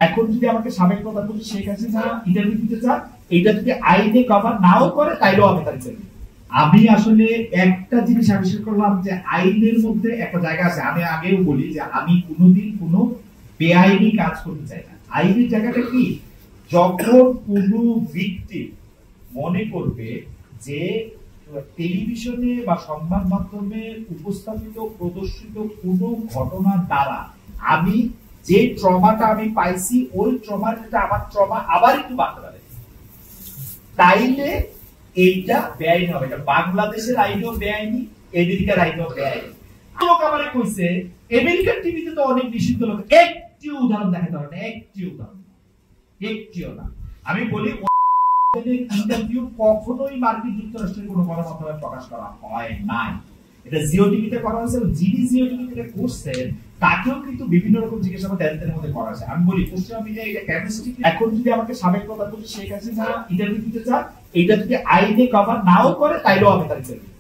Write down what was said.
এখন যদি আমাকে সাবেক প্রধানমন্ত্রী শেখ হাসিনা ইন্টারভিউ দিতে চান, এটা যদি আইনে কভার নাও করে তাইলেও আমি তার ইন্টারভিউ। আমি আসলে একটা জিনিস আবিষ্কার করলাম যে আইনের মধ্যে একটা জায়গা আছে। আমি আগেও বলি যে আমি কোনোদিন কোনো বেআইনি কাজ করতে চাই না। আইনের জায়গাটা কি, যখন কোনো ভিকটিম মনে করবে যে টেলিভিশনে বা সংবাদ মাধ্যমে উপস্থাপিত প্রদর্শিত কোনো ঘটনার দ্বারা আমি যে ট্রমাটা আমি পাইছি ওই ট্রমার যেটা আমার ট্রমা আবার একটু বাড়তে পারে, তাইলে এইটা বেআইনি হবে। এটা বাংলাদেশের আইনও বেআইনি, আমেরিকার আইনও বেআইনি। লোক আমারে কইছে আমেরিকার টিভিতে তো অনেক নিষিদ্ধ লোক, একটি উদাহরণ দেখাতে পারে না, একটি উদাহরণ, একটিও না। আমি বলি ইন্টারভিউ কখনোই মার্কিন যুক্তরাষ্ট্রের কোনো গণমাধ্যমে প্রকাশ করা হয় নাই। এটা জিও টিভিতে করা হয়েছে। যিনি জিও টিভিতে করছেন তাকেও কিন্তু বিভিন্ন রকম জিজ্ঞাসাবাদ এর মধ্যে করা হয়েছে। আমি বলি পশ্চিমা মিডিয়া এটা কেমিস্ট্রি। এখন যদি আমাকে সাবেক প্রধানমন্ত্রী শেখ হাসিনা ইন্টারভিউ দিতে চান, এটা যদি আইনে কভার নাও করে তাইলেও আমি তার ইন্টারভিউ।